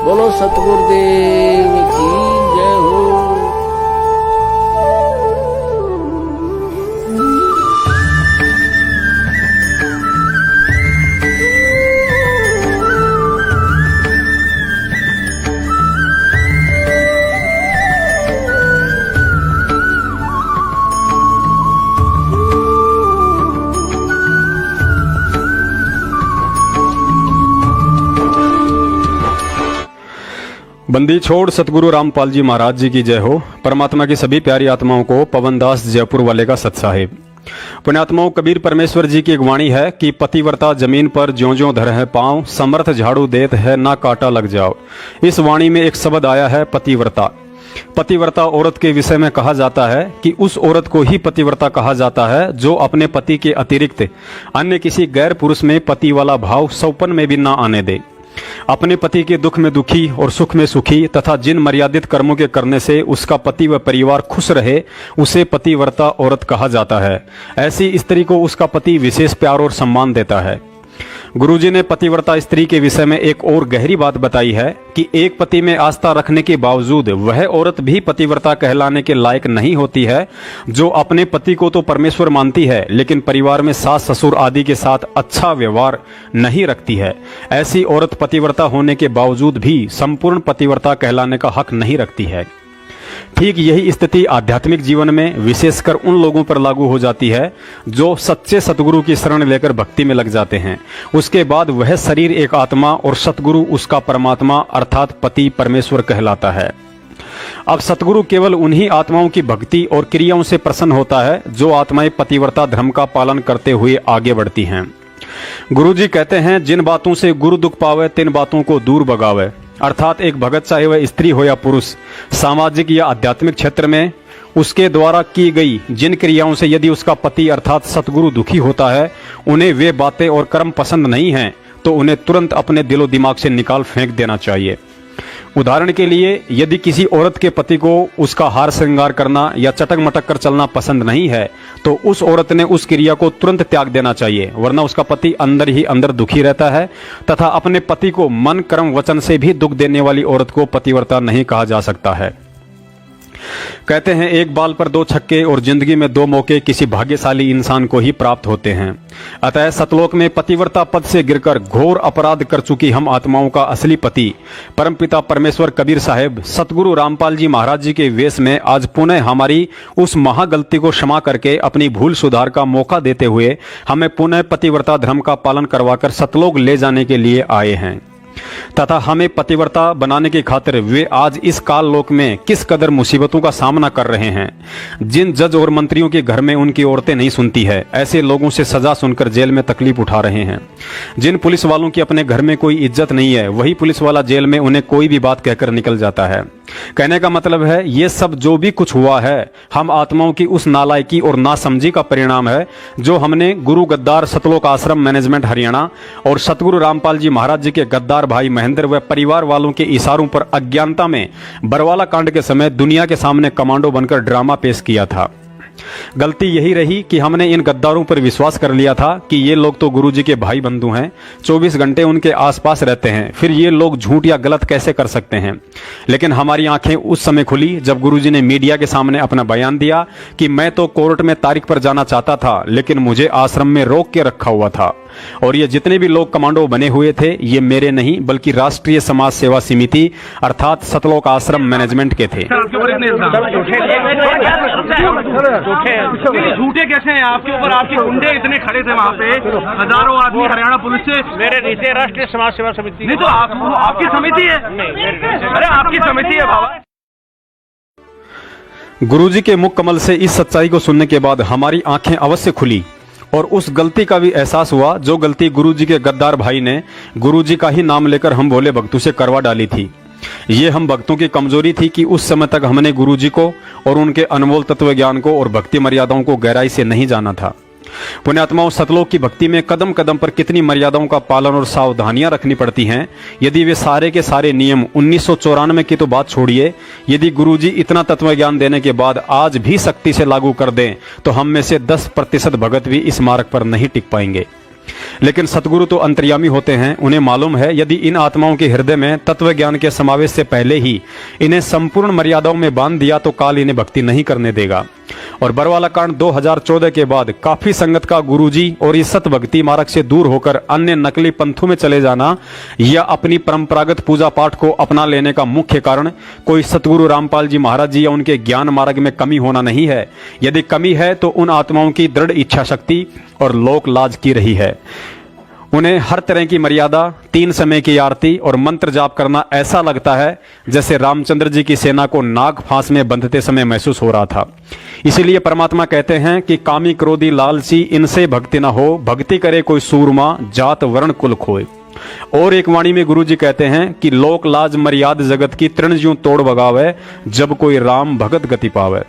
बोलो सतगुरुदेव की जय हो। बंदी छोड़ सतगुरु रामपाल जी महाराज जी की जय हो। परमात्मा की सभी प्यारी आत्माओं को पवनदास जयपुर वाले का सत साहिब। पुण्यात्माओं, कबीर परमेश्वर जी की एक वाणी है कि पतिव्रता जमीन पर ज्यों ज्यों धर है पांव, समर्थ झाड़ू देत है ना काटा लग जाओ। इस वाणी में एक शब्द आया है पतिव्रता। पतिव्रता औरत के विषय में कहा जाता है कि उस औरत को ही पतिव्रता कहा जाता है जो अपने पति के अतिरिक्त अन्य किसी गैर पुरुष में पति वाला भाव सौपन में भी ना आने दे। अपने पति के दुख में दुखी और सुख में सुखी तथा जिन मर्यादित कर्मों के करने से उसका पति व परिवार खुश रहे, उसे पतिव्रता औरत कहा जाता है। ऐसी स्त्री को उसका पति विशेष प्यार और सम्मान देता है। गुरुजी ने पतिव्रता स्त्री के विषय में एक और गहरी बात बताई है कि एक पति में आस्था रखने के बावजूद वह औरत भी पतिव्रता कहलाने के लायक नहीं होती है, जो अपने पति को तो परमेश्वर मानती है लेकिन परिवार में सास ससुर आदि के साथ अच्छा व्यवहार नहीं रखती है। ऐसी औरत पतिव्रता होने के बावजूद भी संपूर्ण पतिव्रता कहलाने का हक नहीं रखती है। ठीक यही स्थिति आध्यात्मिक जीवन में विशेषकर उन लोगों पर लागू हो जाती है जो सच्चे सतगुरु की शरण लेकर भक्ति में लग जाते हैं। उसके बाद वह शरीर एक आत्मा और सतगुरु उसका परमात्मा अर्थात पति परमेश्वर कहलाता है। अब सतगुरु केवल उन्हीं आत्माओं की भक्ति और क्रियाओं से प्रसन्न होता है जो आत्माएं पतिव्रता धर्म का पालन करते हुए आगे बढ़ती हैं। गुरुजी कहते हैं, जिन बातों से गुरु दुख पावे तिन बातों को दूर भगावे। अर्थात एक भगत चाहे वह स्त्री हो या पुरुष, सामाजिक या आध्यात्मिक क्षेत्र में उसके द्वारा की गई जिन क्रियाओं से यदि उसका पति अर्थात सतगुरु दुखी होता है, उन्हें वे बातें और कर्म पसंद नहीं हैं तो उन्हें तुरंत अपने दिलो दिमाग से निकाल फेंक देना चाहिए। उदाहरण के लिए, यदि किसी औरत के पति को उसका हार श्रृंगार करना या चटक मटक कर चलना पसंद नहीं है तो उस औरत ने उस क्रिया को तुरंत त्याग देना चाहिए, वरना उसका पति अंदर ही अंदर दुखी रहता है तथा अपने पति को मन कर्म वचन से भी दुख देने वाली औरत को पतिव्रता नहीं कहा जा सकता है। कहते हैं, एक बाल पर दो छक्के और जिंदगी में दो मौके किसी भाग्यशाली इंसान को ही प्राप्त होते हैं। अतः सतलोक में पतिव्रता पद से गिरकर घोर अपराध कर चुकी हम आत्माओं का असली पति परमपिता परमेश्वर कबीर साहेब सतगुरु रामपाल जी महाराज जी के वेश में आज पुनः हमारी उस महागलती को क्षमा करके अपनी भूल सुधार का मौका देते हुए हमें पुनः पतिव्रता धर्म का पालन करवाकर सतलोक ले जाने के लिए आए हैं तथा हमें पतिव्रता बनाने की खातिर वे आज इस काल लोक में किस कदर मुसीबतों का सामना कर रहे हैं। जिन जज और मंत्रियों के घर में उनकी औरतें नहीं सुनती है, ऐसे लोगों से सजा सुनकर जेल में तकलीफ उठा रहे हैं। जिन पुलिस वालों की अपने घर में कोई इज्जत नहीं है, वही पुलिस वाला जेल में उन्हें कोई भी बात कहकर निकल जाता है। कहने का मतलब है, ये सब जो भी कुछ हुआ है हम आत्माओं की उस नालायकी और नासमझी का परिणाम है जो हमने गुरु गद्दार सतलोक आश्रम मैनेजमेंट हरियाणा और सतगुरु रामपाल जी महाराज जी के गद्दार भाई महेंद्र व परिवार वालों के इशारों पर अज्ञानता में बरवाला कांड के समय दुनिया के सामने कमांडो बनकर ड्रामा पेश किया था। गलती यही रही कि हमने इन गद्दारों पर विश्वास कर लिया था कि ये लोग तो गुरुजी के भाई बंधु हैं, 24 घंटे उनके आसपास रहते हैं, फिर ये लोग झूठ या गलत कैसे कर सकते हैं। लेकिन हमारी आंखें उस समय खुली जब गुरुजी ने मीडिया के सामने अपना बयान दिया कि मैं तो कोर्ट में तारीख पर जाना चाहता था लेकिन मुझे आश्रम में रोक के रखा हुआ था और ये जितने भी लोग कमांडो बने हुए थे ये मेरे नहीं बल्कि राष्ट्रीय समाज सेवा समिति अर्थात सतलोक आश्रम मैनेजमेंट के थे। झूठे कैसे हैं आपके ऊपर? आपके गुंडे इतने खड़े थे वहाँ पे, हजारों आदमी हरियाणा पुलिस से। मेरे नीचे राष्ट्रीय समाज सेवा समिति नहीं तो आपकी समिति है? अरे आपकी समिति है बाबा। गुरुजी के मुख कमल से इस सच्चाई को सुनने के बाद हमारी आंखें अवश्य खुली और उस गलती का भी एहसास हुआ जो गलती गुरुजी के गद्दार भाई ने गुरुजी का ही नाम लेकर हम भोले भक्तों से करवा डाली थी। ये हम भक्तों की कमजोरी थी कि उस समय तक हमने गुरुजी को और उनके अनमोल तत्व ज्ञान को और भक्ति मर्यादाओं को गहराई से नहीं जाना था। पुण्यात्माओं, सतलोक की भक्ति में कदम कदम पर कितनी मर्यादाओं का पालन और सावधानियां रखनी पड़ती हैं। यदि वे सारे के सारे नियम 1994 की तो बात छोड़िए, यदि गुरुजी इतना तत्व ज्ञान देने के बाद आज भी सख्ती से लागू कर दें तो हम में से 10% भगत भी इस मार्ग पर नहीं टिक पाएंगे। लेकिन सतगुरु तो अंतर्यामी होते हैं। उन्हें मालूम है यदि इन आत्माओं के हृदय में तत्व ज्ञान के समावेश से पहले ही इन्हें संपूर्ण मर्यादाओं में बांध दिया तो काल इन्हें भक्ति नहीं करने देगा। और बरवाला कांड 2014 के बाद काफी संगत का गुरुजी और इस सत भक्ति मार्ग से दूर होकर अन्य नकली पंथों में चले जाना या अपनी परंपरागत पूजा पाठ को अपना लेने का मुख्य कारण कोई सतगुरु रामपाल जी महाराज जी या उनके ज्ञान मार्ग में कमी होना नहीं है। यदि कमी है तो उन आत्माओं की दृढ़ इच्छा शक्ति और लोक लाज की रही है। उन्हें हर तरह की मर्यादा, 3 समय की आरती और मंत्र जाप करना ऐसा लगता है जैसे रामचंद्र जी की सेना को नाग फांस में बंधते समय महसूस हो रहा था। इसीलिए परमात्मा कहते हैं कि कामी क्रोधी लालची इनसे भक्ति न हो, भक्ति करे कोई सूरमा, जात वर्ण कुल खोए। और एक वाणी में गुरु जी कहते हैं कि लोक लाज मर्याद जगत की तृण ज्यों तोड़ बगावे, जब कोई राम भगत गति पावे।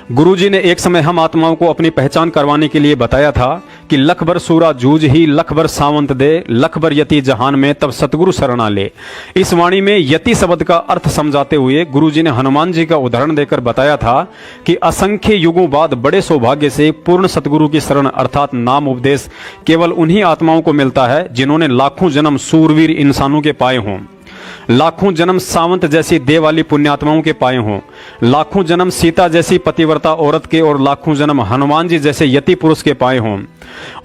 गुरुजी ने एक समय हम आत्माओं को अपनी पहचान करवाने के लिए बताया था कि लख भर सूरा जूझ ही लख भर सावंत दे, लख भर यति जहान में तब सतगुरु शरणा ले। इस वाणी में यति शब्द का अर्थ समझाते हुए गुरुजी ने हनुमान जी का उदाहरण देकर बताया था कि असंख्य युगों बाद बड़े सौभाग्य से पूर्ण सतगुरु की शरण अर्थात नाम उपदेश केवल उन्हीं आत्माओं को मिलता है जिन्होंने लाखों जन्म सूरवीर इंसानों के पाए हों, लाखों जन्म सावंत जैसी देव वाली पुण्यात्माओं के पाए हों, लाखों जन्म सीता जैसी पतिव्रता औरत के और लाखों जन्म हनुमान जी जैसे यति पुरुष के पाए हों।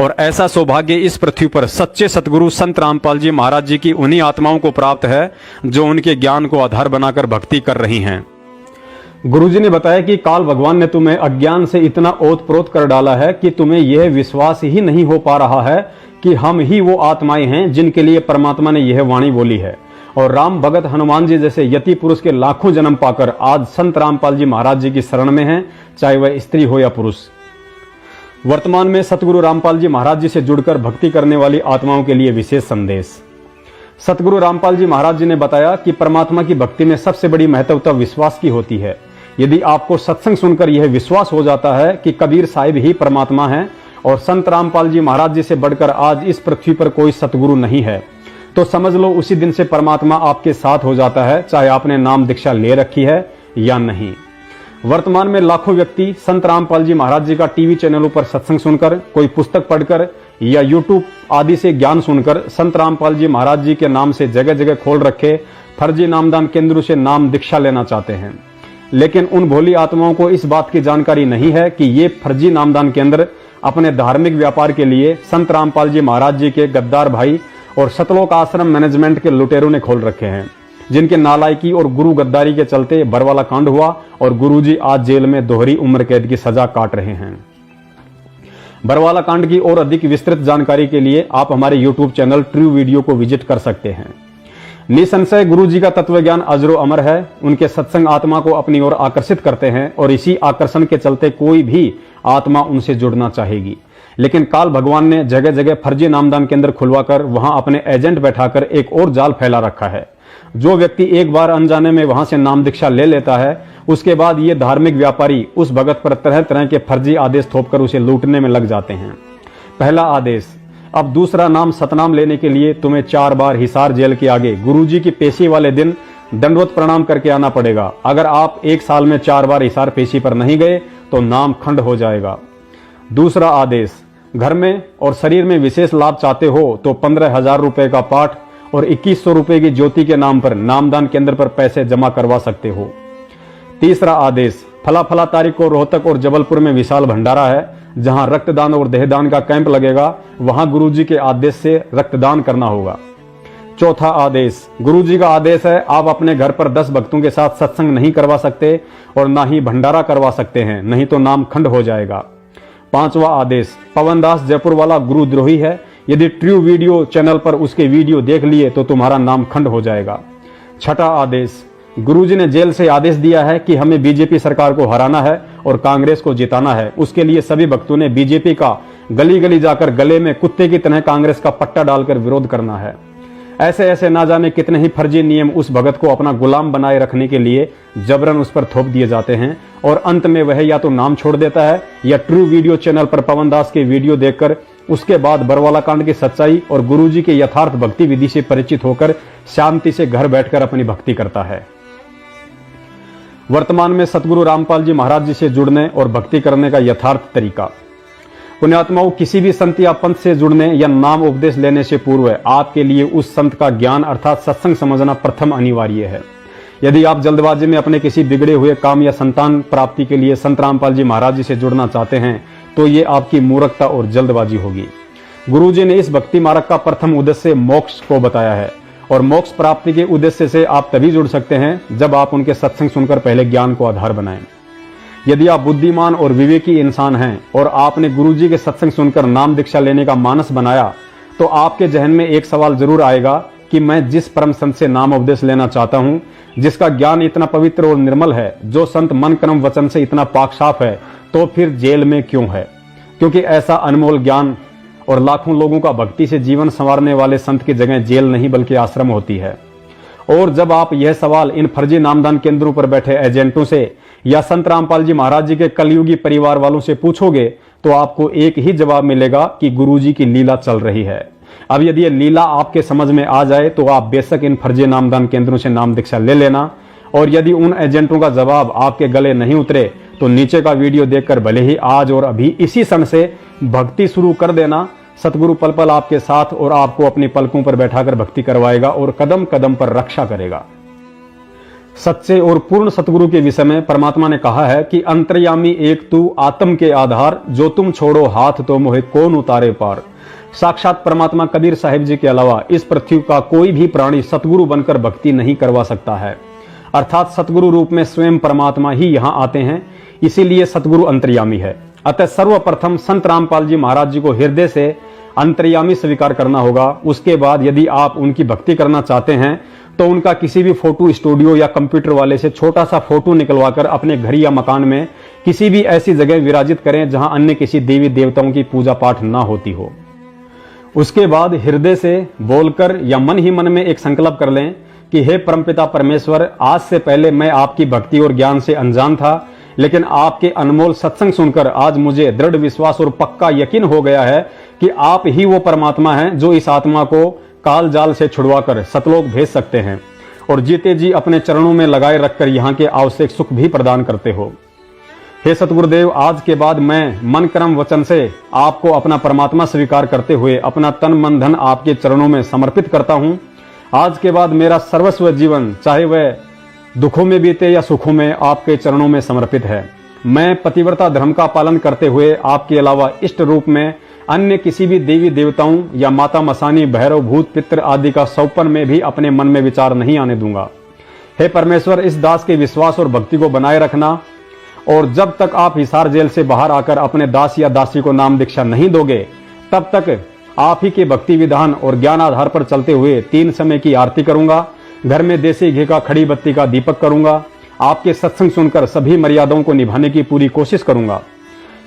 और ऐसा सौभाग्य इस पृथ्वी पर सच्चे सतगुरु संत रामपाल जी महाराज जी की उन्हीं आत्माओं को प्राप्त है जो उनके ज्ञान को आधार बनाकर भक्ति कर रही हैं। गुरुजी ने बताया कि काल भगवान ने तुम्हें अज्ञान से इतना ओतप्रोत कर डाला है कि तुम्हें यह विश्वास ही नहीं हो पा रहा है कि हम ही वो आत्माएं हैं जिनके लिए परमात्मा ने यह वाणी बोली है। और राम भगत हनुमान जी जैसे यति पुरुष के लाखों जन्म पाकर आज संत रामपाल जी महाराज जी की शरण में हैं, चाहे वह स्त्री हो या पुरुष। वर्तमान में सतगुरु रामपाल जी महाराज जी से जुड़कर भक्ति करने वाली आत्माओं के लिए विशेष संदेश। सतगुरु रामपाल जी महाराज जी ने बताया कि परमात्मा की भक्ति में सबसे बड़ी महत्वता विश्वास की होती है। यदि आपको सत्संग सुनकर यह विश्वास हो जाता है कि कबीर साहिब ही परमात्मा है और संत रामपाल जी महाराज जी से बढ़कर आज इस पृथ्वी पर कोई सतगुरु नहीं है, तो समझ लो उसी दिन से परमात्मा आपके साथ हो जाता है, चाहे आपने नाम दीक्षा ले रखी है या नहीं। वर्तमान में लाखों व्यक्ति संत रामपाल जी महाराज जी का टीवी चैनलों पर सत्संग सुनकर, कोई पुस्तक पढ़कर या यूट्यूब आदि से ज्ञान सुनकर संत रामपाल जी महाराज जी के नाम से जगह जगह खोल रखे फर्जी नामदान केंद्रों से नाम दीक्षा लेना चाहते हैं। लेकिन उन भोली आत्माओं को इस बात की जानकारी नहीं है कि ये फर्जी नामदान केंद्र अपने धार्मिक व्यापार के लिए संत रामपाल जी महाराज जी के गद्दार भाई और सतलोक आश्रम मैनेजमेंट के लुटेरों ने खोल रखे हैं, जिनके नालायकी और गुरु गद्दारी के चलते बरवाला कांड हुआ और गुरुजी आज जेल में दोहरी उम्र कैद की सजा काट रहे हैं। बरवाला कांड की और अधिक विस्तृत जानकारी के लिए आप हमारे यूट्यूब चैनल ट्रू वीडियो को विजिट कर सकते हैं। निसंशय गुरु जी का तत्व ज्ञान अजरो अमर है। उनके सत्संग आत्मा को अपनी ओर आकर्षित करते हैं और इसी आकर्षण के चलते कोई भी आत्मा उनसे जुड़ना चाहेगी। लेकिन काल भगवान ने जगह जगह फर्जी नामदान केंद्र खुलवाकर वहां अपने एजेंट बैठाकर एक और जाल फैला रखा है। जो व्यक्ति एक बार अनजाने में वहां से नाम दीक्षा ले लेता है, उसके बाद ये धार्मिक व्यापारी उस भगत पर तरह तरह के फर्जी आदेश थोपकर उसे लूटने में लग जाते हैं। पहला आदेश, अब दूसरा नाम सतनाम लेने के लिए तुम्हें 4 बार हिसार जेल के आगे गुरुजी की पेशी वाले दिन दंडवत प्रणाम करके आना पड़ेगा। अगर आप 1 साल में 4 बार हिसार पेशी पर नहीं गए तो नाम खंड हो जाएगा। दूसरा आदेश, घर में और शरीर में विशेष लाभ चाहते हो तो 15,000 रुपए का पाठ और 2100 रुपए की ज्योति के नाम पर नामदान केंद्र पर पैसे जमा करवा सकते हो। तीसरा आदेश, फला फला तारीख को रोहतक और जबलपुर में विशाल भंडारा है, जहां रक्तदान और देहदान का कैंप लगेगा, वहां गुरुजी के आदेश से रक्तदान करना होगा। चौथा आदेश, गुरुजी का आदेश है, आप अपने घर पर 10 भक्तों के साथ सत्संग नहीं करवा सकते और ना ही भंडारा करवा सकते हैं, नहीं तो नाम खंड हो जाएगा। 5वां आदेश, पवनदास जयपुर वाला गुरुद्रोही है, यदि ट्रू वीडियो चैनल पर उसके वीडियो देख लिए तो तुम्हारा नाम खंड हो जाएगा। 6वां आदेश, गुरुजी ने जेल से आदेश दिया है कि हमें बीजेपी सरकार को हराना है और कांग्रेस को जिताना है। उसके लिए सभी भक्तों ने बीजेपी का गली गली जाकर गले में कुत्ते की तरह कांग्रेस का पट्टा डालकर विरोध करना है। ऐसे ऐसे ना जाने कितने ही फर्जी नियम उस भगत को अपना गुलाम बनाए रखने के लिए जबरन उस पर थोप दिए जाते हैं और अंत में वह या तो नाम छोड़ देता है या ट्रू वीडियो चैनल पर पवनदास के वीडियो देखकर उसके बाद बरवाला कांड की सच्चाई और गुरुजी के यथार्थ भक्ति विधि से परिचित होकर शांति से घर बैठकर अपनी भक्ति करता है। वर्तमान में सतगुरु रामपाल जी महाराज जी से जुड़ने और भक्ति करने का यथार्थ तरीका। पुण्यात्माओं, किसी भी संत या पंथ से जुड़ने या नाम उपदेश लेने से पूर्व आपके लिए उस संत का ज्ञान अर्थात सत्संग समझना प्रथम अनिवार्य है। यदि आप जल्दबाजी में अपने किसी बिगड़े हुए काम या संतान प्राप्ति के लिए संत रामपाल जी महाराज जी से जुड़ना चाहते हैं तो ये आपकी मूर्खता और जल्दबाजी होगी। गुरुजी ने इस भक्ति मार्ग का प्रथम उद्देश्य मोक्ष को बताया है और मोक्ष प्राप्ति के उद्देश्य से आप तभी जुड़ सकते हैं जब आप उनके सत्संग सुनकर पहले ज्ञान को आधार बनाएं। यदि आप बुद्धिमान और विवेकी इंसान हैं और आपने गुरुजी के सत्संग सुनकर नाम दीक्षा लेने का मानस बनाया तो आपके जहन में एक सवाल जरूर आएगा कि मैं जिस परम संत से नाम उपदेश लेना चाहता हूं, जिसका ज्ञान इतना पवित्र और निर्मल है, जो संत मन कर्म वचन से इतना पाक साफ है, तो फिर जेल में क्यों है? क्योंकि ऐसा अनमोल ज्ञान और लाखों लोगों का भक्ति से जीवन संवारने वाले संत की जगह जेल नहीं बल्कि आश्रम होती है। और जब आप यह सवाल इन फर्जी नामदान केंद्रों पर बैठे एजेंटों से या संत रामपाल जी महाराज जी के कलयुगी परिवार वालों से पूछोगे तो आपको एक ही जवाब मिलेगा कि गुरुजी की लीला चल रही है। अब यदि यह लीला आपके समझ में आ जाए तो आप बेशक इन फर्जी नामदान केंद्रों से नाम दीक्षा ले लेना, और यदि उन एजेंटों का जवाब आपके गले नहीं उतरे तो नीचे का वीडियो देखकर भले ही आज और अभी इसी क्षण से भक्ति शुरू कर देना। सतगुरु पल पल आपके साथ और आपको अपनी पलकों पर बैठाकर भक्ति करवाएगा और कदम कदम पर रक्षा करेगा। सच्चे और पूर्ण सतगुरु के विषय में परमात्मा ने कहा है कि अंतर्यामी एक तू आत्म के आधार, जो तुम छोड़ो हाथ तो मोहे कौन उतारे पार। साक्षात परमात्मा कबीर साहिब जी के अलावा इस पृथ्वी का कोई भी प्राणी सतगुरु बनकर भक्ति नहीं करवा सकता है, अर्थात सतगुरु रूप में स्वयं परमात्मा ही यहाँ आते हैं, इसीलिए सतगुरु अंतर्यामी है। अतः सर्वप्रथम संत रामपाल जी महाराज जी को हृदय से अंतर्यामी स्वीकार करना होगा। उसके बाद यदि आप उनकी भक्ति करना चाहते हैं तो उनका किसी भी फोटो स्टूडियो या कंप्यूटर वाले से छोटा सा फोटो निकलवाकर अपने घर या मकान में किसी भी ऐसी जगह विराजित करें जहां अन्य किसी देवी देवताओं की पूजा पाठ ना होती हो। उसके बाद हृदय से बोलकर या मन ही मन में एक संकल्प कर लें कि हे परमपिता परमेश्वर, आज से पहले मैं आपकी भक्ति और ज्ञान से अनजान था, लेकिन आपके अनमोल सत्संग सुनकर आज मुझे दृढ़ विश्वास और पक्का यकीन हो गया है कि आप ही वो परमात्मा हैं जो इस आत्मा को काल जाल से छुड़वाकर सतलोक भेज सकते हैं और जीते जी अपने चरणों में लगाए रखकर यहाँ के आवश्यक सुख भी प्रदान करते हो। हे सतगुरुदेव, आज के बाद मैं मन कर्म वचन से आपको अपना परमात्मा स्वीकार करते हुए अपना तन मन धन आपके चरणों में समर्पित करता हूँ। आज के बाद मेरा सर्वस्व जीवन, चाहे वह दुखों में बीते या सुखों में, आपके चरणों में समर्पित है। मैं पतिव्रता धर्म का पालन करते हुए आपके अलावा इष्ट रूप में अन्य किसी भी देवी देवताओं या माता मसानी, भैरव, भूत, पितृ आदि का सौपन में भी अपने मन में विचार नहीं आने दूंगा। हे परमेश्वर, इस दास के विश्वास और भक्ति को बनाए रखना, और जब तक आप हिसार जेल से बाहर आकर अपने दास या दासी को नाम दीक्षा नहीं दोगे तब तक आप ही के भक्ति विधान और ज्ञान आधार पर चलते हुए 3 समय की आरती करूंगा, घर में देसी घी का खड़ी बत्ती का दीपक करूंगा, आपके सत्संग सुनकर सभी मर्यादाओं को निभाने की पूरी कोशिश करूंगा।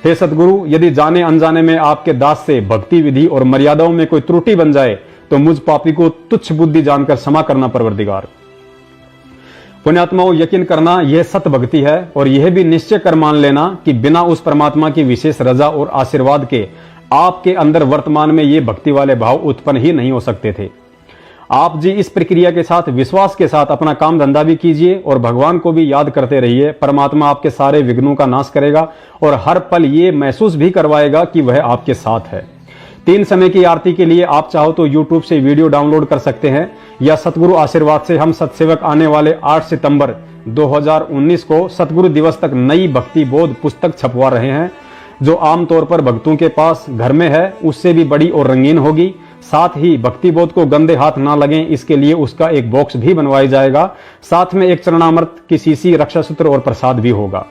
हे सतगुरु, यदि जाने अनजाने में आपके दास से भक्ति विधि और मर्यादाओं में कोई त्रुटि बन जाए तो मुझ पापी को तुच्छ बुद्धि जानकर क्षमा करना परवरदिगार। पुण्यात्माओं, यकीन करना यह सत भक्ति है और यह भी निश्चय कर मान लेना कि बिना उस परमात्मा की विशेष रजा और आशीर्वाद के आपके अंदर वर्तमान में ये भक्ति वाले भाव उत्पन्न ही नहीं हो सकते थे। आप जी इस प्रक्रिया के साथ विश्वास के साथ अपना काम धंधा भी कीजिए और भगवान को भी याद करते रहिए। परमात्मा आपके सारे विघ्नों का नाश करेगा और हर पल ये महसूस भी करवाएगा कि वह आपके साथ है। 3 समय की आरती के लिए आप चाहो तो YouTube से वीडियो डाउनलोड कर सकते हैं या सतगुरु आशीर्वाद से हम सत्सेवक आने वाले 8 सितंबर 2019 को सतगुरु दिवस तक नई भक्ति बोध पुस्तक छपवा रहे हैं, जो आमतौर पर भक्तों के पास घर में है उससे भी बड़ी और रंगीन होगी। साथ ही भक्ति बोध को गंदे हाथ ना लगें इसके लिए उसका एक बॉक्स भी बनवाया जाएगा। साथ में एक चरणामृत की शीशी, रक्षा सूत्र और प्रसाद भी होगा।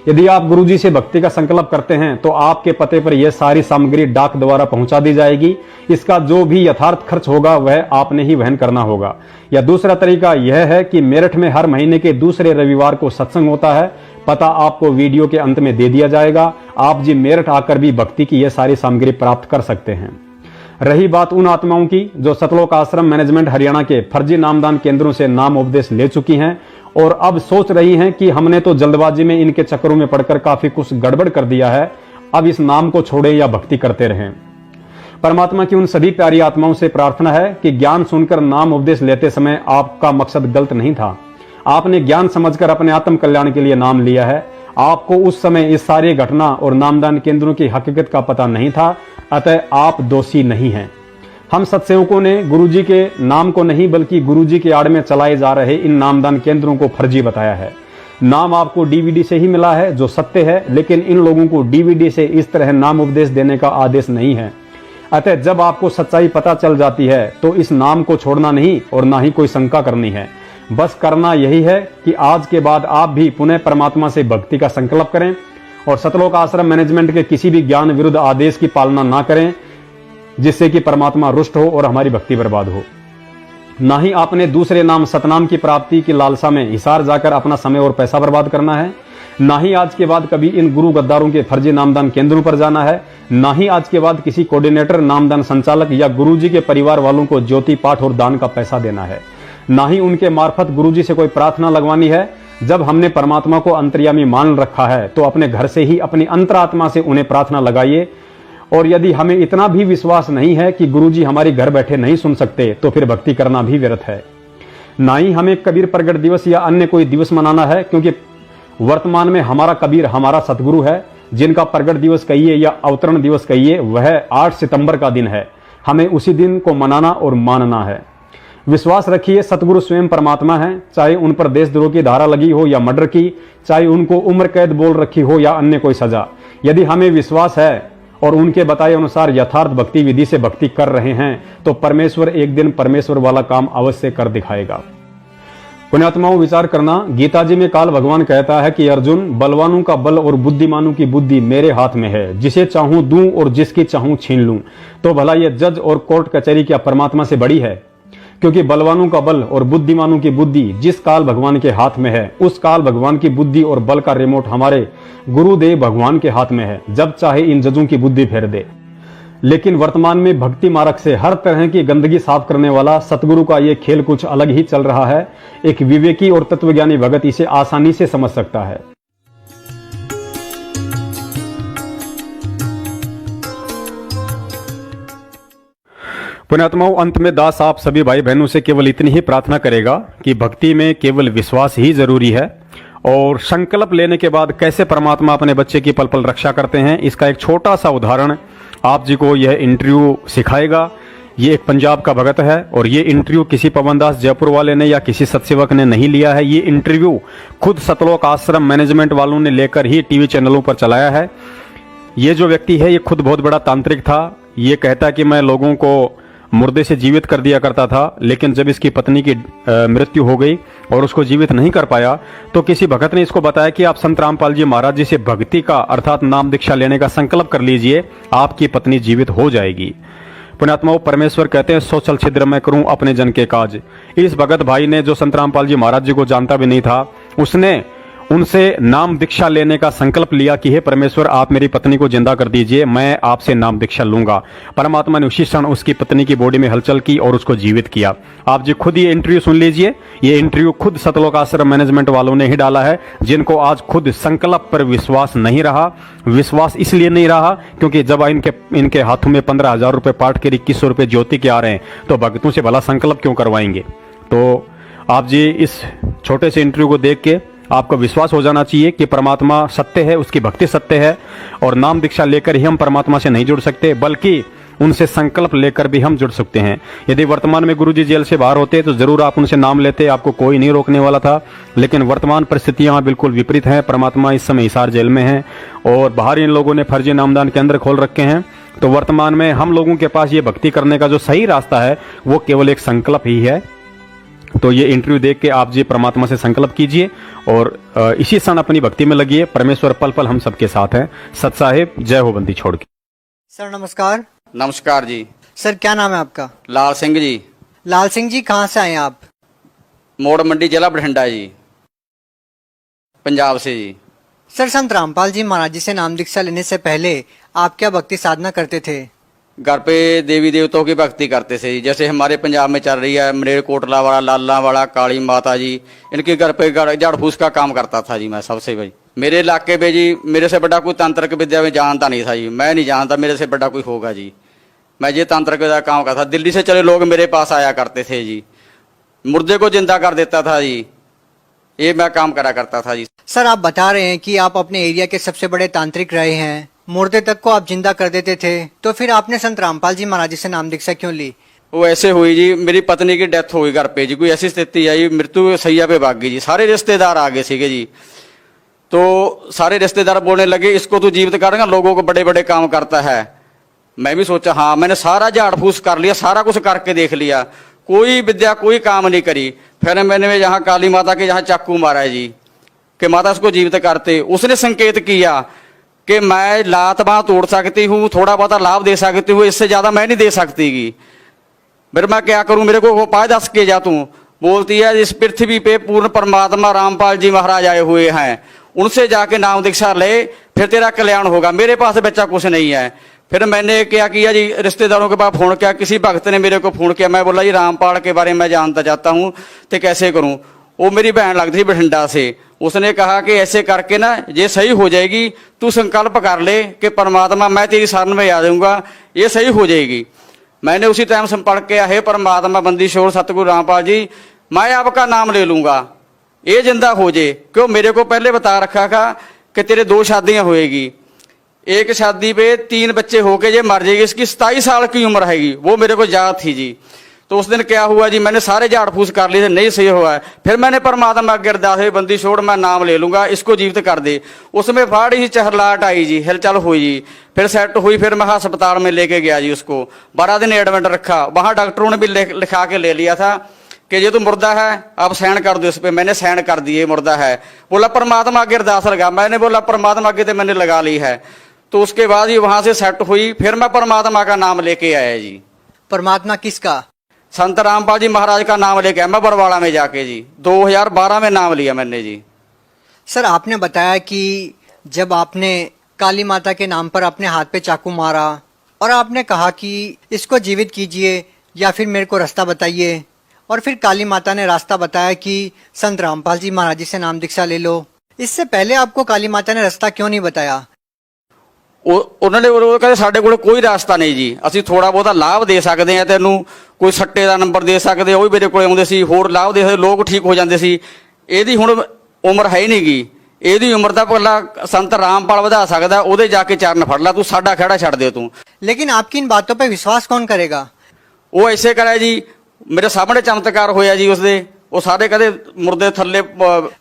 यदि आप गुरुजी से भक्ति का संकल्प करते हैं तो आपके पते पर यह सारी सामग्री डाक द्वारा पहुंचा दी जाएगी। इसका जो भी यथार्थ खर्च होगा वह आपने ही वहन करना होगा। या दूसरा तरीका यह है कि मेरठ में हर महीने के दूसरे रविवार को सत्संग होता है, पता आपको वीडियो के अंत में दे दिया जाएगा। आप जी मेरठ आकर भी भक्ति की यह सारी सामग्री प्राप्त कर सकते हैं। रही बात उन आत्माओं की जो सतलोक आश्रम मैनेजमेंट हरियाणा के फर्जी नामदान केंद्रों से नाम उपदेश ले चुकी हैं और अब सोच रही हैं कि हमने तो जल्दबाजी में इनके चक्करों में पड़कर काफी कुछ गड़बड़ कर दिया है, अब इस नाम को छोड़े या भक्ति करते रहें। परमात्मा की उन सभी प्यारी आत्माओं से प्रार्थना है कि ज्ञान सुनकर नाम उपदेश लेते समय आपका मकसद गलत नहीं था। आपने ज्ञान समझकर अपने आत्म कल्याण के लिए नाम लिया है। आपको उस समय इस सारी घटना और नामदान केंद्रों की हकीकत का पता नहीं था, अतः आप दोषी नहीं हैं। हम सत्सेवकों ने गुरुजी के नाम को नहीं बल्कि गुरुजी के आड़ में चलाए जा रहे इन नामदान केंद्रों को फर्जी बताया है। नाम आपको डीवीडी से ही मिला है जो सत्य है, लेकिन इन लोगों को डीवीडी से इस तरह नाम उपदेश देने का आदेश नहीं है। अतः जब आपको सच्चाई पता चल जाती है तो इस नाम को छोड़ना नहीं और ना ही कोई शंका करनी है। बस करना यही है कि आज के बाद आप भी पुनः परमात्मा से भक्ति का संकल्प करें और सतलोक आश्रम मैनेजमेंट के किसी भी ज्ञान विरुद्ध आदेश की पालना ना करें जिससे कि परमात्मा रुष्ट हो और हमारी भक्ति बर्बाद हो। ना ही आपने दूसरे नाम सतनाम की प्राप्ति की लालसा में हिसार जाकर अपना समय और पैसा बर्बाद करना है। ना ही आज के बाद कभी इन गुरु गद्दारों के फर्जी नामदान केंद्रों पर जाना है। ना ही आज के बाद किसी कोऑर्डिनेटर, नामदान संचालक या गुरुजी के परिवार वालों को ज्योति पाठ और दान का पैसा देना है। ना ही उनके मार्फत गुरुजी से कोई प्रार्थना लगवानी है। जब हमने परमात्मा को अंतर्यामी मान रखा है तो अपने घर से ही अपनी अंतरात्मा से उन्हें प्रार्थना लगाइए। और यदि हमें इतना भी विश्वास नहीं है कि गुरुजी हमारी घर बैठे नहीं सुन सकते तो फिर भक्ति करना भी व्यर्थ है। ना ही हमें कबीर प्रगट दिवस या अन्य कोई दिवस मनाना है, क्योंकि वर्तमान में हमारा कबीर हमारा सतगुरु है, जिनका प्रगट दिवस कहिए या अवतरण दिवस कहिए वह 8 सितंबर का दिन है। हमें उसी दिन को मनाना और मानना है। विश्वास रखिए सतगुरु स्वयं परमात्मा है, चाहे उन पर देशद्रोह की धारा लगी हो या मर्डर की, चाहे उनको उम्र कैद बोल रखी हो या अन्य कोई सजा। यदि हमें विश्वास है और उनके बताए अनुसार यथार्थ भक्ति विधि से भक्ति कर रहे हैं तो परमेश्वर एक दिन परमेश्वर वाला काम अवश्य कर दिखाएगा। पुण्यात्माओं, विचार करना। गीता जी में काल भगवान कहता है कि अर्जुन, बलवानों का बल और बुद्धिमानों की बुद्धि मेरे हाथ में है, जिसे चाहूं दूं और जिसकी चाहूं छीन लूं। तो भला यह जज और कोर्ट कचहरी क्या परमात्मा से बड़ी है? क्योंकि बलवानों का बल और बुद्धिमानों की बुद्धि जिस काल भगवान के हाथ में है, उस काल भगवान की बुद्धि और बल का रिमोट हमारे गुरुदेव भगवान के हाथ में है। जब चाहे इन जजों की बुद्धि फेर दे। लेकिन वर्तमान में भक्ति मार्ग से हर तरह की गंदगी साफ करने वाला सतगुरु का यह खेल कुछ अलग ही चल रहा है। एक विवेकी और तत्वज्ञानी भगत इसे आसानी से समझ सकता है। पुण्यात्माओं, अंत में दास आप सभी भाई बहनों से केवल इतनी ही प्रार्थना करेगा कि भक्ति में केवल विश्वास ही जरूरी है और संकल्प लेने के बाद कैसे परमात्मा अपने बच्चे की पल पल रक्षा करते हैं, इसका एक छोटा सा उदाहरण आप जी को यह इंटरव्यू सिखाएगा। ये एक पंजाब का भगत है और ये इंटरव्यू किसी पवनदास जयपुर वाले ने या किसी सत्सेवक ने नहीं लिया है। ये इंटरव्यू खुद सतलोक आश्रम मैनेजमेंट वालों ने लेकर ही टीवी चैनलों पर चलाया है। ये जो व्यक्ति है ये खुद बहुत बड़ा तांत्रिक था। ये कहता कि मैं लोगों को मुर्दे से जीवित कर दिया करता था, लेकिन जब इसकी पत्नी की मृत्यु हो गई और उसको जीवित नहीं कर पाया तो किसी भगत ने इसको बताया कि आप संत रामपाल जी महाराज जी से भक्ति का अर्थात नाम दीक्षा लेने का संकल्प कर लीजिए, आपकी पत्नी जीवित हो जाएगी। पुण्यात्माओं, परमेश्वर कहते हैं सो चल छिद्र मैं करूं अपने जन के काज। इस भगत भाई ने, जो संत रामपाल जी महाराज जी को जानता भी नहीं था, उसने उनसे नाम दीक्षा लेने का संकल्प लिया कि हे परमेश्वर, आप मेरी पत्नी को जिंदा कर दीजिए, मैं आपसे नाम दीक्षा लूंगा। परमात्मा ने उसी क्षण उसकी पत्नी की बॉडी में हलचल की और उसको जीवित किया। आप जी खुद ये इंटरव्यू सुन लीजिए। ये इंटरव्यू खुद सतलोक आश्रम मैनेजमेंट वालों ने ही डाला है, जिनको आज खुद संकल्प पर विश्वास नहीं रहा। विश्वास इसलिए नहीं रहा क्योंकि जब इनके हाथों में 15,000 रुपए पाठ के 2100 रुपए ज्योति के आ रहे हैं तो भक्तों से भला संकल्प क्यों करवाएंगे। तो आप जी इस छोटे से इंटरव्यू को देख के आपको विश्वास हो जाना चाहिए कि परमात्मा सत्य है, उसकी भक्ति सत्य है और नाम दीक्षा लेकर ही हम परमात्मा से नहीं जुड़ सकते, बल्कि उनसे संकल्प लेकर भी हम जुड़ सकते हैं। यदि वर्तमान में गुरुजी जेल से बाहर होते तो जरूर आप उनसे नाम लेते, आपको कोई नहीं रोकने वाला था। लेकिन वर्तमान परिस्थितियां बिल्कुल विपरीत हैं। परमात्मा इस समय हिसार जेल में है और बाहर इन लोगों ने फर्जी नामदान केंद्र खोल रखे हैं। तो वर्तमान में हम लोगों के पास ये भक्ति करने का जो सही रास्ता है वो केवल एक संकल्प ही है। तो ये इंटरव्यू देख के आप जी परमात्मा से संकल्प कीजिए और इसी क्षण अपनी भक्ति में लगिए। परमेश्वर पल पल हम सबके साथ हैं। सत साहिब, जय हो बंदी छोड़ के। सर नमस्कार। नमस्कार जी। सर क्या नाम है आपका? लाल सिंह जी। लाल सिंह जी, कहाँ से आए हैं आप? मोड़ मंडी, जिला बठिंडा जी, पंजाब से जी। सर संत रामपाल जी महाराज जी से नाम दीक्षा लेने से पहले आप क्या भक्ति साधना करते थे? घर पे देवी देवताओं की भक्ति करते थे जी। जैसे हमारे पंजाब में चल रही है मरेड़ कोटला वाला, लाला वाला, काली माता जी, इनके घर पे झाड़ फूस का काम करता था जी मैं सबसे भाई। मेरे इलाके पे जी मेरे से बड़ा कोई तांत्रिक विद्या में जानता नहीं था जी। मैं नहीं जानता मेरे से बड़ा कोई होगा जी। मैं ये तांत्रिक विद्या काम करता था। दिल्ली से चले लोग मेरे पास आया करते थे जी। मुर्दे को जिंदा कर देता था जी। ये मैं काम करा करता था जी। सर आप बता रहे हैं कि आप अपने एरिया के सबसे बड़े तांत्रिक रहे हैं, मुर्दे तक को आप जिंदा कर देते थे, तो फिर आपने संत रामपाल जी महाराज जी से नाम दीक्षा क्यों ली? वो ऐसे हुई जी, मेरी पत्नी की डेथ हो गई घर पे जी, कोई ऐसी स्थिति आई, मृत्यु सैया पे भाग गई जी। सारे रिश्तेदार आ गए सीगे जी, तो सारे रिश्तेदार बोलने लगे इसको तू जीवित करेगा, लोगों को बड़े बड़े काम करता है। मैं भी सोचा हाँ, मैंने सारा झाड़ फूस कर लिया, सारा कुछ करके देख लिया, कोई विद्या कोई काम नहीं करी। फिर मैंने यहाँ काली माता के यहाँ चाकू मारा है जी कि माता इसको जीवित करते। उसने संकेत किया कि मैं लात बांह तोड़ सकती हूँ, थोड़ा बहुत लाभ दे सकती हूँ, इससे ज्यादा मैं नहीं दे सकती। फिर मैं क्या करूं, मेरे को उपाय दस के जा तू। बोलती है इस पृथ्वी पे पूर्ण परमात्मा रामपाल जी महाराज आए हुए हैं, उनसे जाके नाम दीक्षा ले, फिर तेरा कल्याण होगा। मेरे पास बच्चा कुछ नहीं है। फिर मैंने क्या किया जी, रिश्तेदारों के पास फोन किया, किसी भक्त ने मेरे को फोन किया। मैं बोला जी रामपाल के बारे में मैं जानता चाहता हूँ, तो कैसे करूँ। वो मेरी बहन लगती थी बठिंडा से, उसने कहा कि ऐसे करके ना ये सही हो जाएगी, तू संकल्प कर ले कि परमात्मा मैं तेरी शरण में आ जाऊंगा, ये सही हो जाएगी। मैंने उसी टाइम संपर्क किया, हे परमात्मा बंदी छोड़ सतगुरु रामपाल जी, मैं आपका नाम ले लूंगा, ये जिंदा हो जाए। क्यों, मेरे को पहले बता रखा था कि तेरे 2 शादियां होएगी, एक शादी पे 3 बच्चे होके ये मर जाएगी, इसकी 27 साल की उम्र हैगी, वो मेरे को याद थी जी। तो उस दिन क्या हुआ जी, मैंने सारे झाड़ फूस कर लिए थे, नहीं सही हुआ है। फिर मैंने परमात्मा अगे अरदास हुई, बंदी छोड़ मैं नाम ले लूंगा, इसको जीवित कर दे। उसमें फाड़ी ही चहलाट आई जी, हिलचल हुई जी, फिर सेट हुई। फिर मैं अस्पताल में लेके गया जी, उसको 12 दिन एडमिट रखा। वहां डॉक्टरों ने भी लिखा के ले लिया था कि ये तो मुर्दा है, आप साइन कर दो इस पे। मैंने साइन कर दिए, मुर्दा है। बोला परमात्मा अगे अरदास लगा, मैंने बोला परमात्मा अगे तो मैंने लगा ली है। तो उसके बाद ही वहां से सेट हुई, फिर मैं परमात्मा का नाम लेके आया जी। परमात्मा किसका? संत रामपाल जी महाराज का नाम लेके आया मैं बरवाड़ा में जाके जी, 2012 में नाम लिया मैंने जी। सर आपने बताया कि जब आपने काली माता के नाम पर अपने हाथ पे चाकू मारा और आपने कहा कि इसको जीवित कीजिए या फिर मेरे को रास्ता बताइए, और फिर काली माता ने रास्ता बताया कि संत रामपाल जी महाराज जी से नाम दीक्षा ले लो, इससे पहले आपको काली माता ने रास्ता क्यों नहीं बताया? उन्होंने कहते साढ़े कोल कोई रास्ता नहीं जी, ਅਸੀਂ थोड़ा ਬਹੁਤਾ ਲਾਭ ਦੇ ਸਕਦੇ ਆ ਤੈਨੂੰ, ਕੋਈ ਸੱਟੇ ਦਾ ਨੰਬਰ ਦੇ ਸਕਦੇ, ਉਹ ਵੀ ਮੇਰੇ ਕੋਲ ਆਉਂਦੇ ਸੀ, ਹੋਰ ਲਾਭ ਦੇ ਸਕਦੇ, ਲੋਕ ਠੀਕ ਹੋ ਜਾਂਦੇ ਸੀ। ਇਹਦੀ ਹੁਣ ਉਮਰ ਹੈ ਹੀ ਨਹੀਂਗੀ, ਇਹਦੀ ਉਮਰ ਦਾ ਭਲਾ ਸੰਤ ਰਾਮਪਾਲ ਵਧਾ ਸਕਦਾ, ਉਹਦੇ ਜਾ ਕੇ ਚਰਨ ਫੜ ਲਾ, ਤੂੰ ਸਾਡਾ ਖੜਾ ਛੱਡ ਦੇ ਤੂੰ। लेकिन आपकी इन बातों पे विश्वास कौन करेगा? ਉਹ ਐਸੇ ਕਰਿਆ ਜੀ, ਮੇਰੇ ਸਾਹਮਣੇ ਚਮਤਕਾਰ ਹੋਇਆ ਜੀ ਉਸਦੇ। ਉਹ ਸਾਰੇ ਕਦੇ ਮੁਰਦੇ ਥੱਲੇ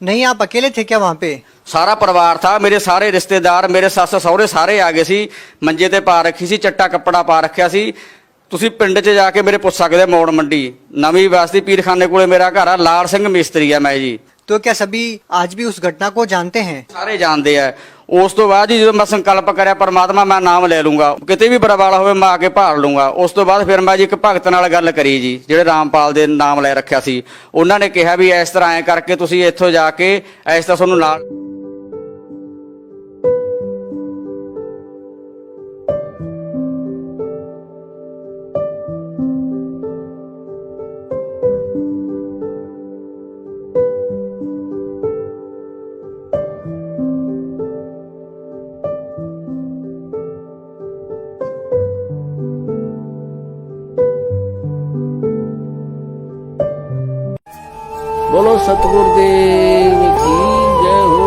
नहीं आप अकेले थे क्या वहाँ पे? सारा परिवार था, मेरे सारे रिश्तेदार, मेरे सस सहुरे सारे आ गए सी। मंजे ते पा रखी सी, चट्टा कपड़ा पा रखा सी। तुसी पिंड च जाके मेरे पुछ सकदे, मोड़ मंडी नवी बस्ती पीरखाने कोले मेरा घर है, लाल सिंह मिस्त्री है मैं जी। तो क्या सभी आज भी उस घटना को जानते हैं? सारे जानते हैं। उस तो बाद जी जो मैं संकल्प कराया परमात्मा मैं नाम ले लूंगा, किते भी बरवाला होवे मैं आके भाल लूंगा। उस तो बाद फिर मैं जी एक भगत नाल गल करी जी, ਜਿਹੜੇ ਰਾਮਪਾਲ ਦੇ ਨਾਮ ਲੈ ਰੱਖਿਆ ਸੀ। ਉਹਨਾਂ ਨੇ ਕਿਹਾ ਵੀ ਇਸ ਤਰ੍ਹਾਂ ਐ ਕਰਕੇ ਤੁਸੀਂ ਇੱਥੋਂ ਜਾ ਕੇ ਇਸ ਤਰ੍ਹਾਂ ਤੁਹਾਨੂੰ ਨਾਲ बोलो सतगुरुदेव की जय हो।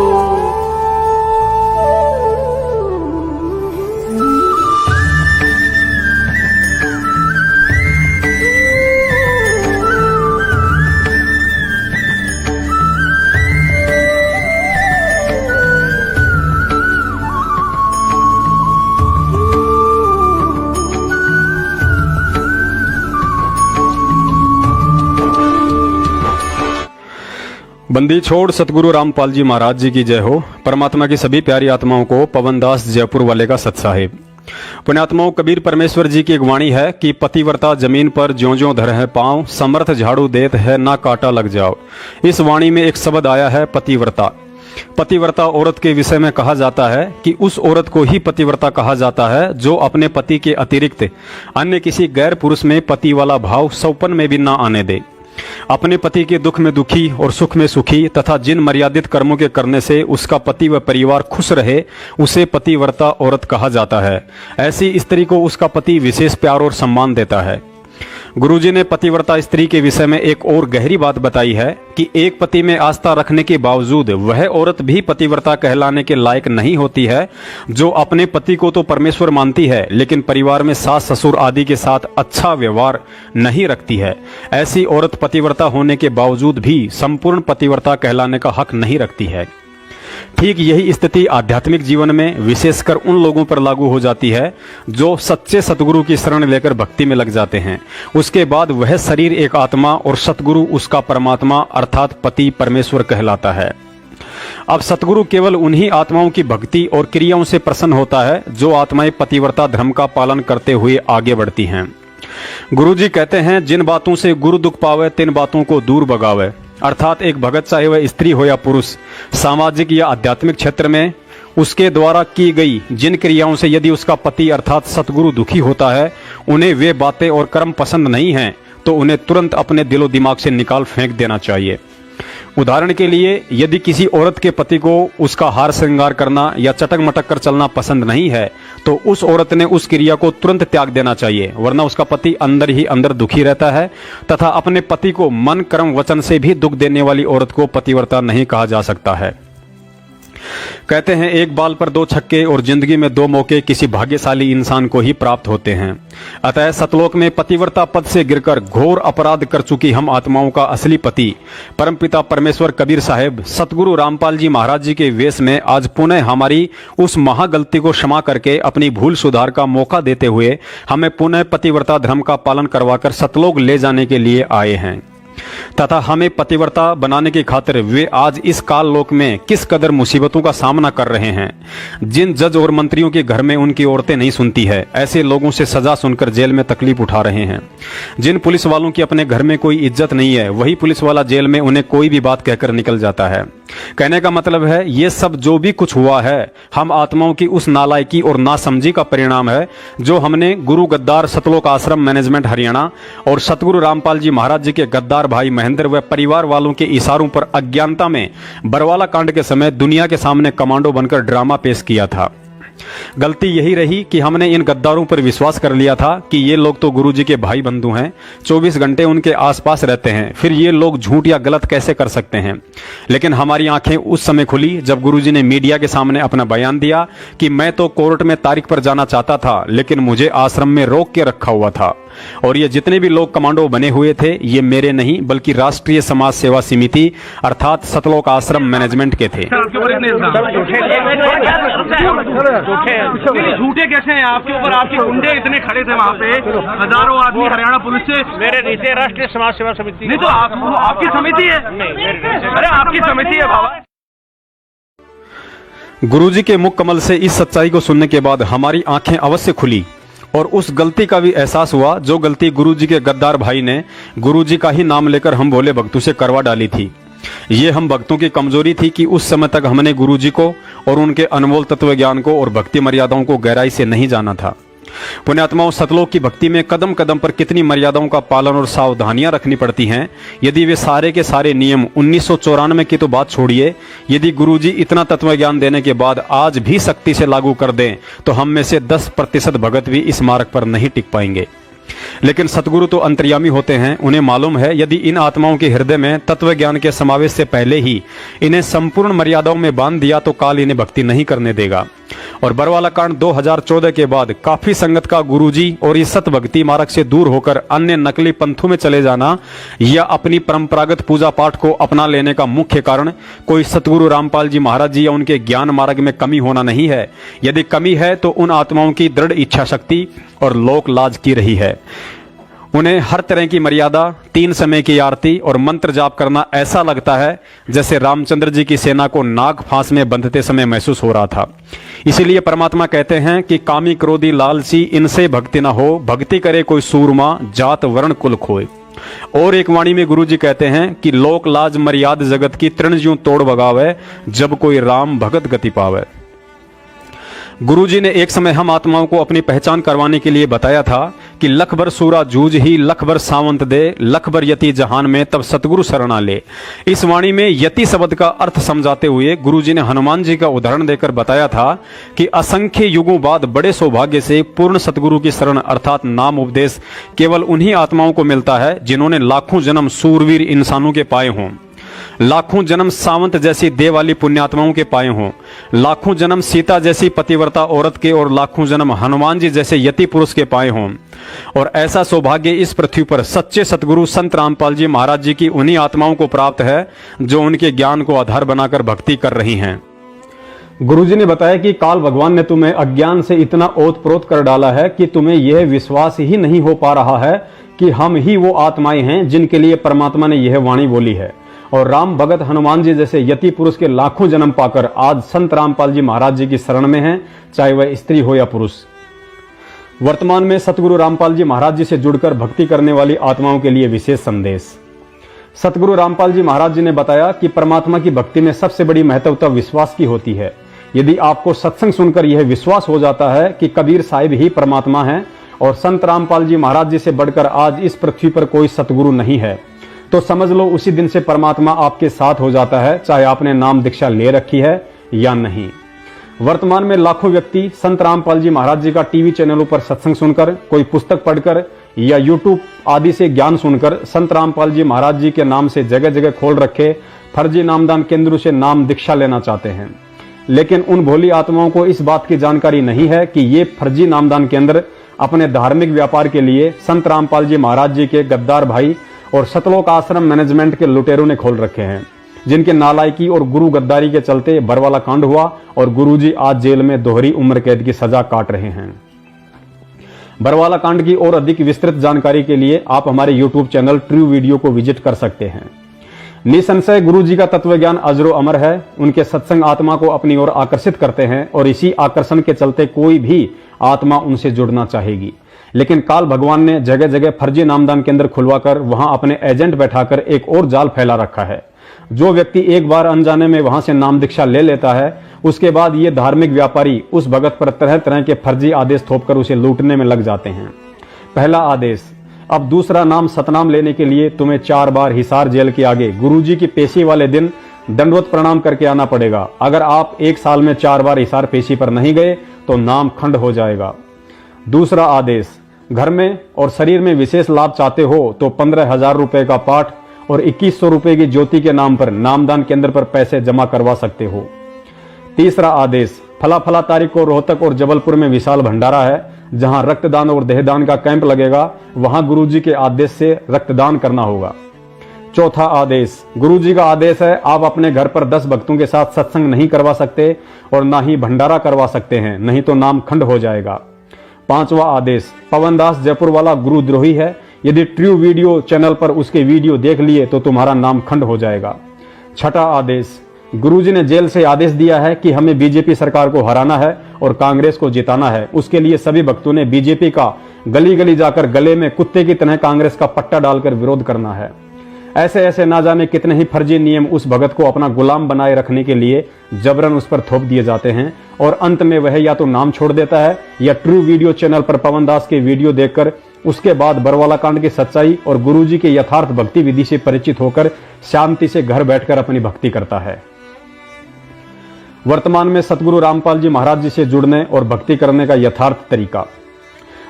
बंदी छोड़ सतगुरु रामपाल जी महाराज जी की जय हो। परमात्मा की सभी प्यारी आत्माओं को पवनदास जयपुर वाले का सत साहिब। पुण्यात्माओं, कबीर परमेश्वर जी की एक वाणी है कि पतिव्रता जमीन पर ज्यों ज्यों धर है पांव, समर्थ झाड़ू देत है ना काटा लग जाओ। इस वाणी में एक शब्द आया है पतिव्रता। पतिव्रता औरत के विषय में कहा जाता है कि उस औरत को ही पतिव्रता कहा जाता है जो अपने पति के अतिरिक्त अन्य किसी गैर पुरुष में पति वाला भाव सौपन में भी ना आने दे। अपने पति के दुख में दुखी और सुख में सुखी तथा जिन मर्यादित कर्मों के करने से उसका पति व परिवार खुश रहे उसे पतिव्रता औरत कहा जाता है। ऐसी स्त्री को उसका पति विशेष प्यार और सम्मान देता है। गुरुजी ने पतिव्रता स्त्री के विषय में एक और गहरी बात बताई है कि एक पति में आस्था रखने के बावजूद वह औरत भी पतिव्रता कहलाने के लायक नहीं होती है जो अपने पति को तो परमेश्वर मानती है लेकिन परिवार में सास ससुर आदि के साथ अच्छा व्यवहार नहीं रखती है। ऐसी औरत पतिव्रता होने के बावजूद भी संपूर्ण पतिव्रता कहलाने का हक नहीं रखती है। ठीक यही स्थिति आध्यात्मिक जीवन में विशेषकर उन लोगों पर लागू हो जाती है जो सच्चे सतगुरु की शरण लेकर भक्ति में लग जाते हैं। उसके बाद वह शरीर एक आत्मा और सतगुरु उसका परमात्मा अर्थात पति परमेश्वर कहलाता है। अब सतगुरु केवल उन्हीं आत्माओं की भक्ति और क्रियाओं से प्रसन्न होता है जो आत्माएं पतिव्रता धर्म का पालन करते हुए आगे बढ़ती हैं। गुरुजी कहते हैं, जिन बातों से गुरु दुख पावे तिन बातों को दूर भगावे। अर्थात एक भगत चाहे वह स्त्री हो या पुरुष, सामाजिक या आध्यात्मिक क्षेत्र में उसके द्वारा की गई जिन क्रियाओं से यदि उसका पति अर्थात सतगुरु दुखी होता है, उन्हें वे बातें और कर्म पसंद नहीं हैं तो उन्हें तुरंत अपने दिलो दिमाग से निकाल फेंक देना चाहिए। उदाहरण के लिए, यदि किसी औरत के पति को उसका हार श्रृंगार करना या चटक मटक कर चलना पसंद नहीं है तो उस औरत ने उस क्रिया को तुरंत त्याग देना चाहिए, वरना उसका पति अंदर ही अंदर दुखी रहता है तथा अपने पति को मन कर्म वचन से भी दुख देने वाली औरत को पतिव्रता नहीं कहा जा सकता है। कहते हैं, एक बाल पर दो छक्के और जिंदगी में दो मौके किसी भाग्यशाली इंसान को ही प्राप्त होते हैं। अतः सतलोक में पतिव्रता पद से गिरकर घोर अपराध कर चुकी हम आत्माओं का असली पति परमपिता परमेश्वर कबीर साहेब सतगुरु रामपाल जी महाराज जी के वेश में आज पुनः हमारी उस महागलती को क्षमा करके अपनी भूल सुधार का मौका देते हुए हमें पुनः पतिव्रता धर्म का पालन करवाकर सतलोक ले जाने के लिए आए हैं तथा हमें पतिव्रता बनाने की खातिर वे आज इस काल लोक में किस कदर मुसीबतों का सामना कर रहे हैं। जिन जज और मंत्रियों के घर में उनकी औरतें नहीं सुनती है, ऐसे लोगों से सजा सुनकर जेल में तकलीफ उठा रहे हैं। जिन पुलिस वालों की अपने घर में कोई इज्जत नहीं है, वही पुलिस वाला जेल में उन्हें कोई भी बात कहकर निकल जाता है। कहने का मतलब है, ये सब जो भी कुछ हुआ है हम आत्माओं की उस नालायकी और नासमझी का परिणाम है जो हमने गुरु गद्दार सतलोक आश्रम मैनेजमेंट हरियाणा और सतगुरु रामपाल जी महाराज जी के गद्दार भाई महेंद्र व परिवार वालों के इशारों पर अज्ञानता में बरवाला कांड के समय दुनिया के सामने कमांडो बनकर ड्रामा पेश किया था। गलती यही रही कि हमने इन गद्दारों पर विश्वास कर लिया था कि ये लोग तो गुरुजी के भाई बंधु हैं, 24 घंटे उनके आसपास रहते हैं, फिर ये लोग झूठ या गलत कैसे कर सकते हैं। लेकिन हमारी आंखें उस समय खुली जब गुरुजी ने मीडिया के सामने अपना बयान दिया कि मैं तो कोर्ट में तारीख पर जाना चाहता था लेकिन मुझे आश्रम में रोक के रखा हुआ था और ये जितने भी लोग कमांडो बने हुए थे ये मेरे नहीं बल्कि राष्ट्रीय समाज सेवा समिति अर्थात सतलोक आश्रम मैनेजमेंट के थे। झूठे कैसे हैं आपके ऊपर? आपके गुंडे इतने खड़े थे वहाँ पे, हजारों आदमी हरियाणा पुलिस से। मेरे नीचे राष्ट्रीय समाज सेवा समिति। नहीं तो आपकी समिति है? नहीं, अरे आपकी समिति है बाबा। गुरुजी के मुख कमल से इस सच्चाई को सुनने के बाद हमारी आंखें अवश्य खुली और उस गलती का भी एहसास हुआ जो गलती गुरुजी के गद्दार भाई ने गुरुजी का ही नाम लेकर हम भोले भक्तों से करवा डाली थी। ये हम भक्तों की कमजोरी थी कि उस समय तक हमने गुरुजी को और उनके अनमोल तत्व ज्ञान को और भक्ति मर्यादाओं को गहराई से नहीं जाना था। पुण्यात्माओं, सतलोक की भक्ति में कदम कदम पर कितनी मर्यादाओं का पालन और सावधानियां रखनी पड़ती हैं। यदि वे सारे के सारे नियम 1994 की तो बात छोड़िए, यदि गुरुजी इतना तत्व ज्ञान देने के बाद आज भी सख्ती से लागू कर दें तो हम में से 10% भगत भी इस मार्ग पर नहीं टिक पाएंगे। लेकिन सतगुरु तो अंतर्यामी होते हैं, उन्हें मालूम है यदि इन आत्माओं के हृदय में तत्व ज्ञान के समावेश से पहले ही इन्हें संपूर्ण मर्यादाओं में बांध दिया तो काल इन्हें भक्ति नहीं करने देगा। और बरवाला कांड 2014 के बाद काफी संगत का गुरुजी और इस सत भक्ति मार्ग से दूर होकर अन्य नकली पंथों में चले जाना या अपनी परंपरागत पूजा पाठ को अपना लेने का मुख्य कारण कोई सतगुरु रामपाल जी महाराज जी या उनके ज्ञान मार्ग में कमी होना नहीं है। यदि कमी है तो उन आत्माओं की दृढ़ इच्छा शक्ति और लोक लाज की रही है। उन्हें हर तरह की मर्यादा, 3 समय की आरती और मंत्र जाप करना ऐसा लगता है जैसे रामचंद्र जी की सेना को नाग फांस में बंधते समय महसूस हो रहा था। इसीलिए परमात्मा कहते हैं कि कामी क्रोधी लालची इनसे भक्ति न हो, भक्ति करे कोई सूरमा जात वर्ण कुल खोए। और एक वाणी में गुरुजी कहते हैं कि लोक लाज मर्याद जगत की तृण ज्यों तोड़ बगावे जब कोई राम भगत गति पावे। गुरुजी ने एक समय हम आत्माओं को अपनी पहचान करवाने के लिए बताया था कि लख भर सूरा जूझ ही लख भर सावंत दे, लख भर यति जहान में तब सतगुरु शरणा ले। इस वाणी में यति शब्द का अर्थ समझाते हुए गुरुजी ने हनुमान जी का उदाहरण देकर बताया था कि असंख्य युगों बाद बड़े सौभाग्य से पूर्ण सतगुरु की शरण अर्थात नाम उपदेश केवल उन्हीं आत्माओं को मिलता है जिन्होंने लाखों जन्म सूरवीर इंसानों के पाए हों, लाखों जन्म सावंत जैसी देव वाली पुण्यात्माओं के पाए हों, लाखों जन्म सीता जैसी पतिव्रता औरत के और लाखों जन्म हनुमान जी जैसे यति पुरुष के पाए हों। और ऐसा सौभाग्य इस पृथ्वी पर सच्चे सतगुरु संत रामपाल जी महाराज जी की उन्हीं आत्माओं को प्राप्त है जो उनके ज्ञान को आधार बनाकर भक्ति कर रही हैं। गुरुजी ने बताया कि काल भगवान ने तुम्हें अज्ञान से इतना ओतप्रोत कर डाला है कि तुम्हें यह विश्वास ही नहीं हो पा रहा है कि हम ही वो आत्माएं हैं जिनके लिए परमात्मा ने यह वाणी बोली है। और राम भगत हनुमान जी जैसे यति पुरुष के लाखों जन्म पाकर आज संत रामपाल जी महाराज जी की शरण में हैं, चाहे वह स्त्री हो या पुरुष। वर्तमान में सतगुरु रामपाल जी महाराज जी से जुड़कर भक्ति करने वाली आत्माओं के लिए विशेष संदेश। सतगुरु रामपाल जी महाराज जी ने बताया कि परमात्मा की भक्ति में सबसे बड़ी महत्वता विश्वास की होती है। यदि आपको सत्संग सुनकर यह विश्वास हो जाता है कि कबीर साहिब ही परमात्मा है और संत रामपाल जी महाराज जी से बढ़कर आज इस पृथ्वी पर कोई सतगुरु नहीं है, तो समझ लो उसी दिन से परमात्मा आपके साथ हो जाता है, चाहे आपने नाम दीक्षा ले रखी है या नहीं। वर्तमान में लाखों व्यक्ति संत रामपाल जी महाराज जी का टीवी चैनलों पर सत्संग सुनकर, कोई पुस्तक पढ़कर या यूट्यूब आदि से ज्ञान सुनकर संत रामपाल जी महाराज जी के नाम से जगह जगह खोल रखे फर्जी नामदान केंद्रों से नाम दीक्षा लेना चाहते हैं। लेकिन उन भोली आत्माओं को इस बात की जानकारी नहीं है कि ये फर्जी नामदान केंद्र अपने धार्मिक व्यापार के लिए संत रामपाल जी महाराज जी के गद्दार भाई और सतलोक आश्रम मैनेजमेंट के लुटेरों ने खोल रखे हैं, जिनके नालायकी और गुरु गद्दारी के चलते बरवाला कांड हुआ और गुरुजी आज जेल में दोहरी उम्र कैद की सजा काट रहे हैं। बरवाला कांड की और अधिक विस्तृत जानकारी के लिए आप हमारे यूट्यूब चैनल ट्रू वीडियो को विजिट कर सकते हैं। निसंशय गुरु जी का तत्व ज्ञान अजरो अमर है। उनके सत्संग आत्मा को अपनी ओर आकर्षित करते हैं और इसी आकर्षण के चलते कोई भी आत्मा उनसे जुड़ना चाहेगी। लेकिन काल भगवान ने जगह जगह फर्जी नामदान केंद्र खुलवाकर वहां अपने एजेंट बैठाकर एक और जाल फैला रखा है। जो व्यक्ति एक बार अनजाने में वहां से नाम दीक्षा ले लेता है, उसके बाद ये धार्मिक व्यापारी उस भगत पर तरह तरह के फर्जी आदेश थोपकर उसे लूटने में लग जाते हैं। पहला आदेश, अब दूसरा नाम सतनाम लेने के लिए तुम्हें 4 बार हिसार जेल के आगे गुरुजी की पेशी वाले दिन दंडवत प्रणाम करके आना पड़ेगा। अगर आप 1 साल में 4 बार हिसार पेशी पर नहीं गए तो नाम खंड हो जाएगा। दूसरा आदेश, घर में और शरीर में विशेष लाभ चाहते हो तो 15,000 रुपए का पाठ और 2100 रुपए की ज्योति के नाम पर नामदान केंद्र पर पैसे जमा करवा सकते हो। तीसरा आदेश, फला फला तारीख को रोहतक और जबलपुर में विशाल भंडारा है, जहां रक्तदान और देहदान का कैंप लगेगा, वहां गुरुजी के आदेश से रक्तदान करना होगा। चौथा आदेश, गुरुजी का आदेश है, आप अपने घर पर 10 भक्तों के साथ सत्संग नहीं करवा सकते और ना ही भंडारा करवा सकते हैं, नहीं तो नाम खंड हो जाएगा। 5वां आदेश, पवनदास जयपुर वाला गुरुद्रोही है, यदि ट्रू वीडियो चैनल पर उसके वीडियो देख लिए तो तुम्हारा नाम खंड हो जाएगा। 6वां आदेश, गुरुजी ने जेल से आदेश दिया है कि हमें बीजेपी सरकार को हराना है और कांग्रेस को जिताना है। उसके लिए सभी भक्तों ने बीजेपी का गली गली जाकर गले में कुत्ते की तरह कांग्रेस का पट्टा डालकर विरोध करना है। ऐसे ऐसे ना जाने कितने ही फर्जी नियम उस भगत को अपना गुलाम बनाए रखने के लिए जबरन उस पर थोप दिए जाते हैं और अंत में वह या तो नाम छोड़ देता है या ट्रू वीडियो चैनल पर पवनदास के वीडियो देखकर उसके बाद बरवाला कांड की सच्चाई और गुरुजी के यथार्थ भक्ति विधि से परिचित होकर शांति से घर बैठकर अपनी भक्ति करता है। वर्तमान में सतगुरु रामपाल जी महाराज जी से जुड़ने और भक्ति करने का यथार्थ तरीका।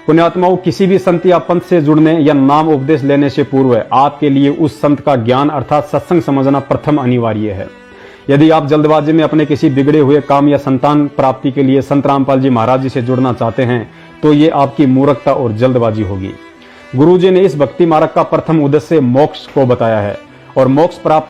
पुण्यात्माओं, किसी भी संत या पंथ से जुड़ने या नाम उपदेश लेने से पूर्व आपके लिए उस संत का ज्ञान अर्थात सत्संग समझना प्रथम अनिवार्य है। यदि आप जल्दबाजी में अपने किसी बिगड़े हुए काम या संतान प्राप्ति के लिए संत रामपाल जी महाराज जी से जुड़ना चाहते हैं तो ये आपकी मूर्खता और जल्दबाजी होगी। गुरुजी ने इस भक्ति मार्ग का प्रथम उद्देश्य मोक्ष को बताया है और मोक्ष प्राप्त